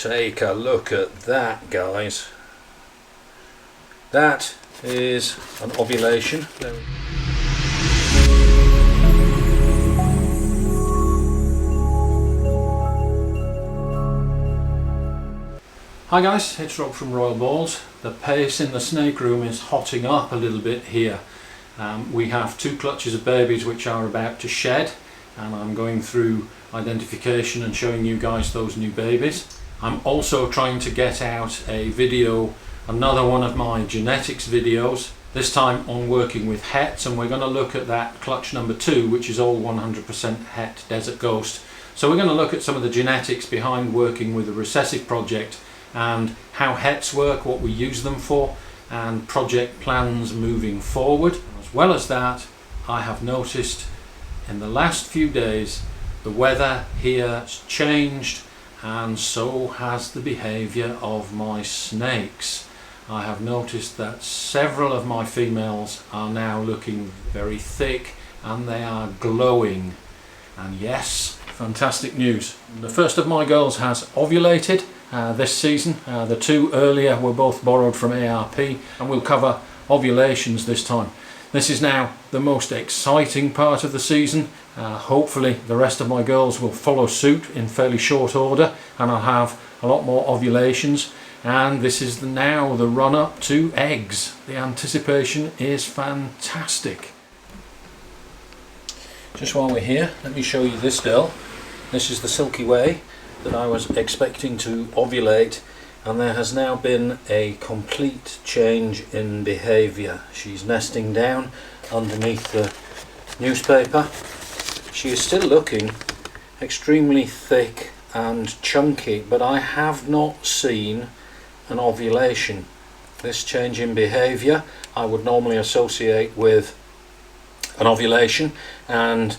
Take a look at that, guys. That is an ovulation. Hi guys, it's Rob from Royal Balls. The pace in the snake room is hotting up a little bit here. We have 2 clutches of babies which are about to shed, and I'm going through identification and showing you guys those new babies. I'm also trying to get out a video, another one of my genetics videos, this time on working with hets, and we're going to look at that clutch number 2, which is all 100% het Desert Ghost. So we're going to look at some of the genetics behind working with a recessive project and how hets work, what we use them for, and project plans moving forward. As well as that, I have noticed in the last few days the weather here has changed, and so has the behaviour of my snakes. I have noticed that several of my females are now looking very thick and they are glowing. And yes, fantastic news. The first of my girls has ovulated this season. The 2 earlier were both borrowed from ARP, and we'll cover ovulations this time. This is now the most exciting part of the season. Hopefully the rest of my girls will follow suit in fairly short order, and I'll have a lot more ovulations. And this is now the run up to eggs. The anticipation is fantastic. Just while we're here, let me show you this girl. This is the Silky Way that I was expecting to ovulate, and there has now been a complete change in behaviour. She's nesting down underneath the newspaper. She is still looking extremely thick and chunky, but I have not seen an ovulation. This change in behaviour I would normally associate with an ovulation, and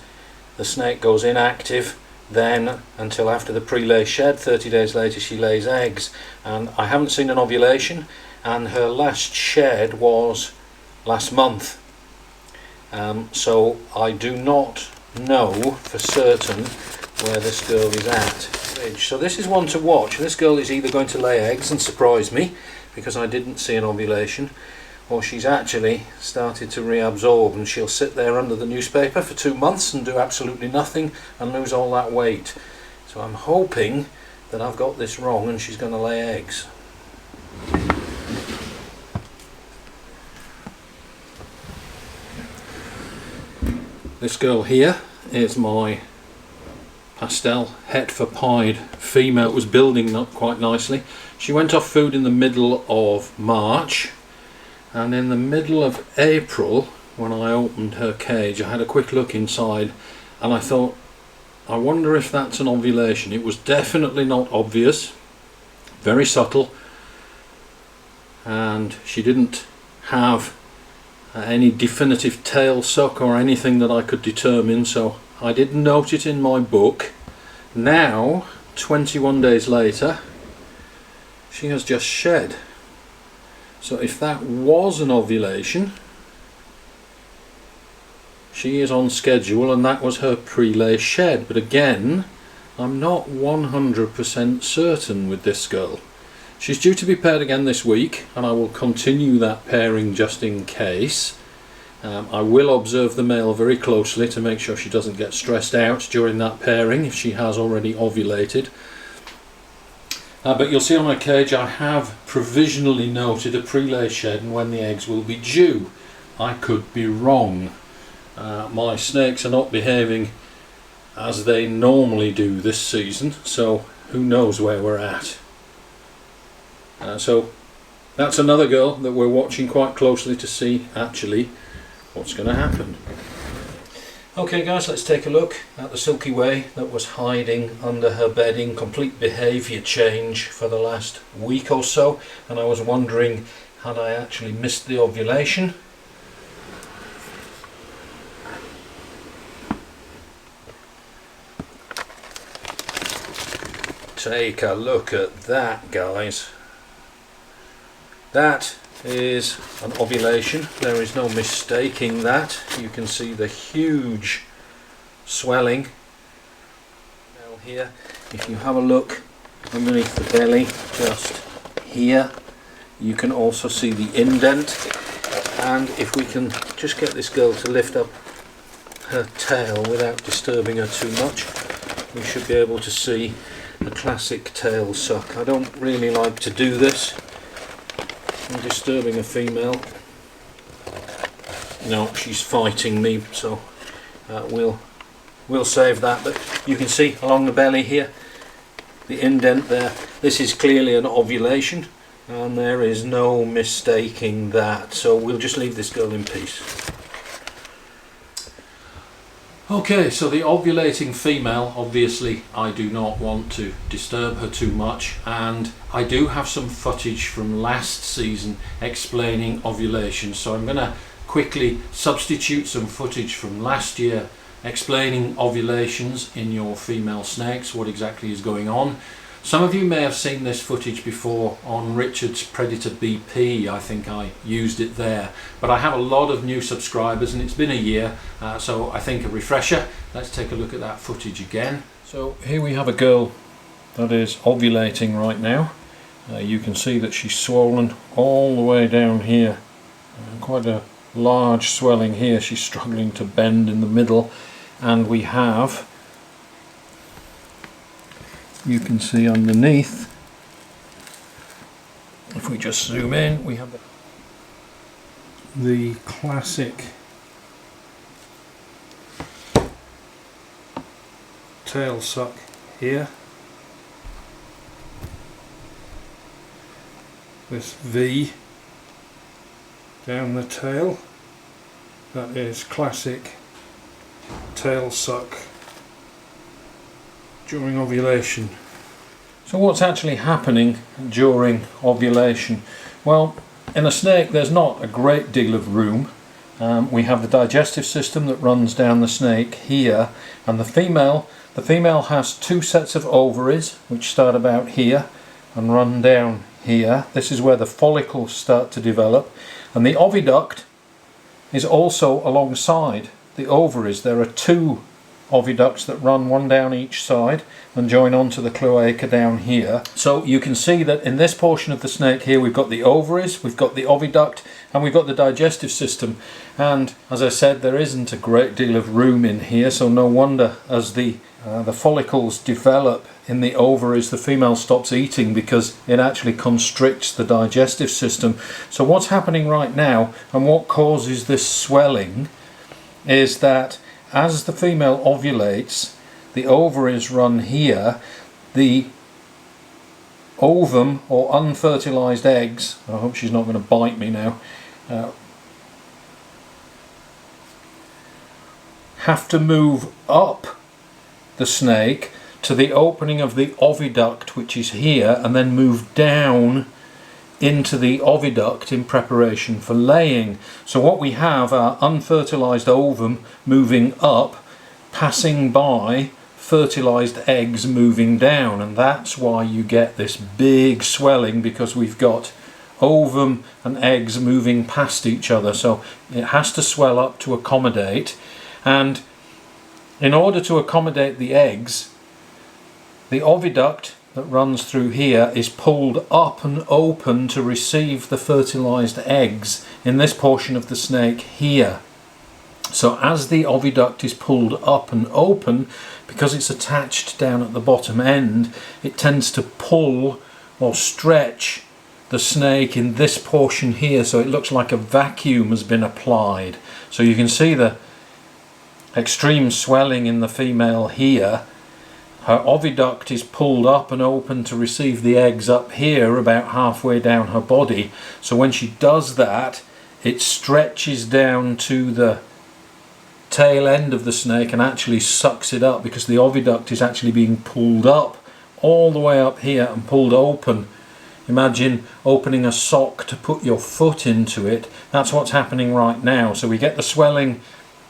the snake goes inactive then until after the pre-lay shed. 30 days later she lays eggs, and I haven't seen an ovulation, and her last shed was last month. So I do not know for certain where this girl is at. So this is one to watch. This girl is either going to lay eggs and surprise me because I didn't see an ovulation, or she's actually started to reabsorb, and she'll sit there under the newspaper for 2 months and do absolutely nothing and lose all that weight. So I'm hoping that I've got this wrong and she's going to lay eggs. This girl here is my pastel het for pied female. It was building up quite nicely. She went off food in the middle of March, and in the middle of April, when I opened her cage, I had a quick look inside and I thought, I wonder if that's an ovulation. It was definitely not obvious, very subtle, and she didn't have any definitive tail suck or anything that I could determine, so I didn't note it in my book. Now, 21 days later, she has just shed. So if that was an ovulation, she is on schedule, and that was her pre-lay shed. But again, I'm not 100% certain with this girl. She's due to be paired again this week, and I will continue that pairing just in case. I will observe the male very closely to make sure she doesn't get stressed out during that pairing if she has already ovulated. But you'll see on my cage I have provisionally noted a pre-lay shed and when the eggs will be due. I could be wrong. My snakes are not behaving as they normally do this season, so who knows where we're at. So that's another girl that we're watching quite closely to see actually what's going to happen. Okay guys, let's take a look at the Silky Way that was hiding under her bedding. Complete behaviour change for the last week or so, and I was wondering, had I actually missed the ovulation? Take a look at that, guys. That is an ovulation. There is no mistaking that. You can see the huge swelling. Now here, if you have a look underneath the belly, just here. You can also see the indent, and if we can just get this girl to lift up her tail without disturbing her too much, we should be able to see the classic tail suck. I don't really like to do this. I'm disturbing a female. No, she's fighting me, so we'll save that. But you can see along the belly here, the indent there. This is clearly an ovulation, and there is no mistaking that. So we'll just leave this girl in peace. Okay, so the ovulating female, obviously I do not want to disturb her too much, and I do have some footage from last season explaining ovulation, so I'm going to quickly substitute some footage from last year explaining ovulations in your female snakes, what exactly is going on. Some of you may have seen this footage before on Richard's Predator BP. I think I used it there, but I have a lot of new subscribers and it's been a year, so I think a refresher. Let's take a look at that footage again. So here we have a girl that is ovulating right now. You can see that she's swollen all the way down here, quite a large swelling here. She's struggling to bend in the middle, and we have, you can see underneath, if we just zoom in, we have the classic tail suck here, this V down the tail. That is classic tail suck during ovulation. So what's actually happening during ovulation? Well, in a snake there's not a great deal of room. We have the digestive system that runs down the snake here, and the female has two sets of ovaries which start about here and run down here. This is where the follicles start to develop, and the oviduct is also alongside the ovaries. There are two oviducts that run one down each side and join onto the cloaca down here. So you can see that in this portion of the snake here we've got the ovaries, we've got the oviduct, and we've got the digestive system. And as I said, there isn't a great deal of room in here, so no wonder as the follicles develop in the ovaries, the female stops eating because it actually constricts the digestive system. So what's happening right now, and what causes this swelling, is that as the female ovulates, the ovaries run here, the ovum or unfertilized eggs, I hope she's not going to bite me now, have to move up the snake to the opening of the oviduct, which is here, and then move down into the oviduct in preparation for laying. So what we have are unfertilized ovum moving up, passing by fertilized eggs moving down, and that's why you get this big swelling, because we've got ovum and eggs moving past each other. So it has to swell up to accommodate, and in order to accommodate the eggs, the oviduct that runs through here is pulled up and open to receive the fertilized eggs in this portion of the snake here. So as the oviduct is pulled up and open, because it's attached down at the bottom end, it tends to pull or stretch the snake in this portion here, so it looks like a vacuum has been applied. So you can see the extreme swelling in the female here. Her oviduct is pulled up and open to receive the eggs up here about halfway down her body. So when she does that, it stretches down to the tail end of the snake and actually sucks it up, because the oviduct is actually being pulled up all the way up here and pulled open. Imagine opening a sock to put your foot into it. That's what's happening right now. So we get the swelling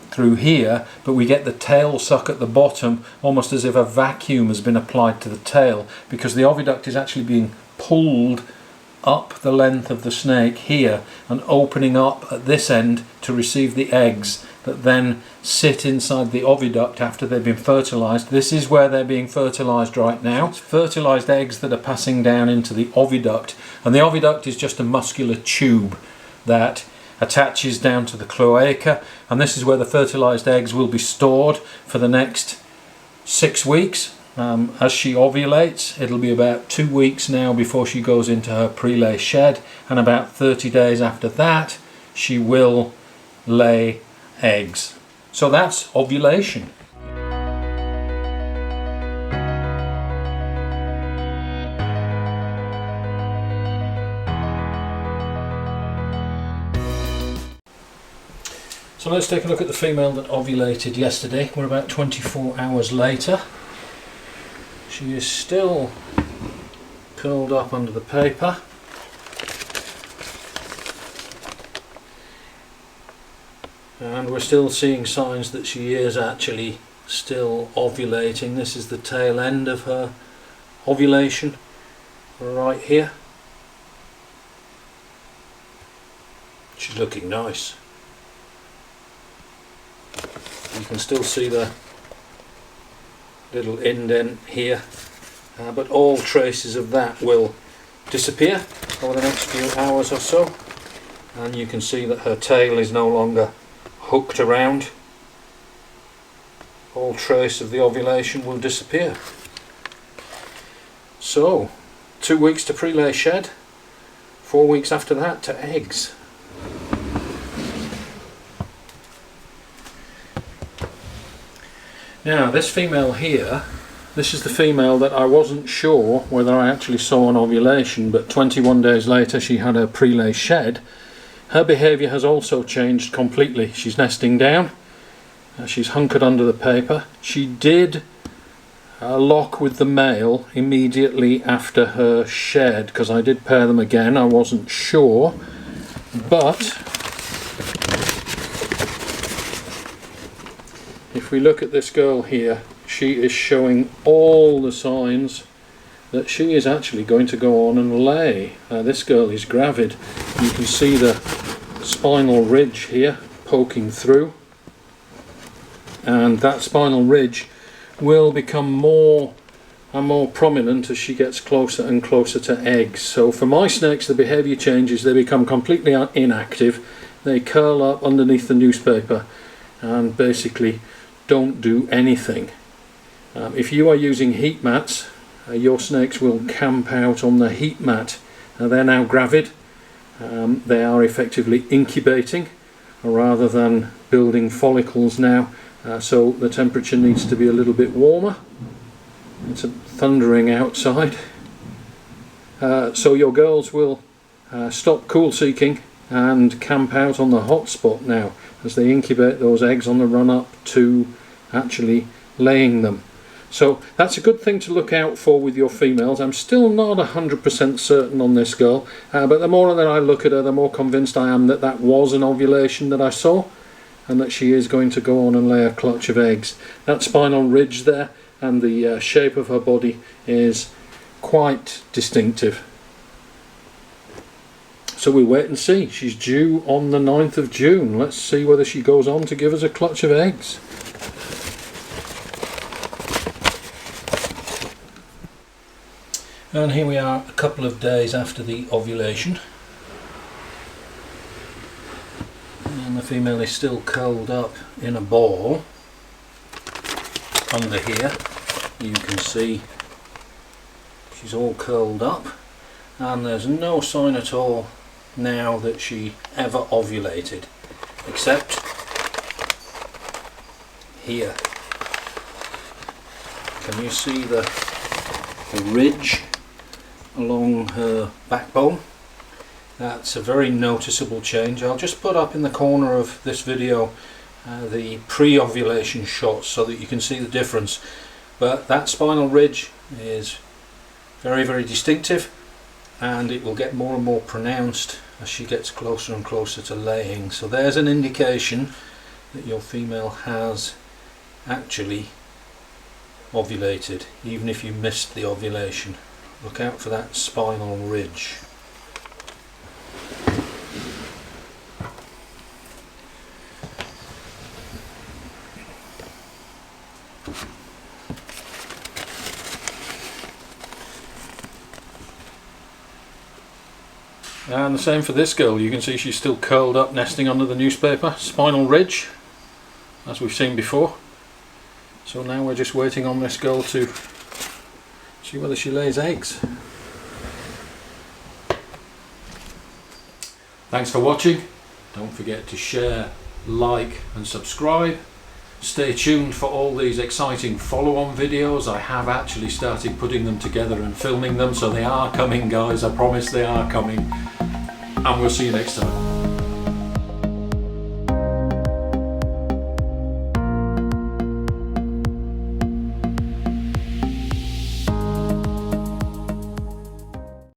through here, but we get the tail suck at the bottom, almost as if a vacuum has been applied to the tail, because the oviduct is actually being pulled up the length of the snake here and opening up at this end to receive the eggs that then sit inside the oviduct after they've been fertilised. This is where they're being fertilised right now. It's fertilised eggs that are passing down into the oviduct, and the oviduct is just a muscular tube that attaches down to the cloaca, and this is where the fertilised eggs will be stored for the next 6 weeks. As she ovulates, it'll be about 2 weeks now before she goes into her prelay shed, and about 30 days after that she will lay eggs. So that's ovulation. So let's take a look at the female that ovulated yesterday. We're about 24 hours later. She is still curled up under the paper. And we're still seeing signs that she is actually still ovulating. This is the tail end of her ovulation right here. She's looking nice. You can still see the little indent here, but all traces of that will disappear over the next few hours or so, and you can see that her tail is no longer hooked around. All trace of the ovulation will disappear. So 2 weeks to prelay shed, 4 weeks after that to eggs. Now this female here, this is the female that I wasn't sure whether I actually saw an ovulation, but 21 days later she had her prelay shed. Her behaviour has also changed completely. She's nesting down, she's hunkered under the paper. She did lock with the male immediately after her shed, because I did pair them again, I wasn't sure, but if we look at this girl here, she is showing all the signs that she is actually going to go on and lay. This girl is gravid. You can see the spinal ridge here poking through, and that spinal ridge will become more and more prominent as she gets closer and closer to eggs. So for my snakes the behaviour changes, they become completely inactive, they curl up underneath the newspaper and basically don't do anything. If you are using heat mats, your snakes will camp out on the heat mat. They're now gravid. They are effectively incubating rather than building follicles now, so the temperature needs to be a little bit warmer. It's thundering outside. So your girls will stop cool seeking and camp out on the hot spot now as they incubate those eggs on the run up to actually laying them. So that's a good thing to look out for with your females. I'm still not 100% certain on this girl, but the more that I look at her, the more convinced I am that that was an ovulation that I saw, and that she is going to go on and lay a clutch of eggs. That spinal ridge there and the shape of her body is quite distinctive. So we wait and see. She's due on the 9th of June. Let's see whether she goes on to give us a clutch of eggs. And here we are a couple of days after the ovulation, and the female is still curled up in a ball under here. You can see she's all curled up, and there's no sign at all now that she ever ovulated, except here. Can you see the ridge along her backbone? That's a very noticeable change. I'll just put up in the corner of this video the pre-ovulation shots so that you can see the difference, but that spinal ridge is very, very distinctive, and it will get more and more pronounced as she gets closer and closer to laying. So there's an indication that your female has actually ovulated, even if you missed the ovulation. Look out for that spinal ridge. And the same for this girl. You can see she's still curled up, nesting under the newspaper. Spinal ridge, as we've seen before. So now we're just waiting on this girl to see whether she lays eggs. Thanks for watching. Don't forget to share, like and subscribe. Stay tuned for all these exciting follow-on videos. I have actually started putting them together and filming them, so they are coming, guys. I promise they are coming. And we'll see you next time.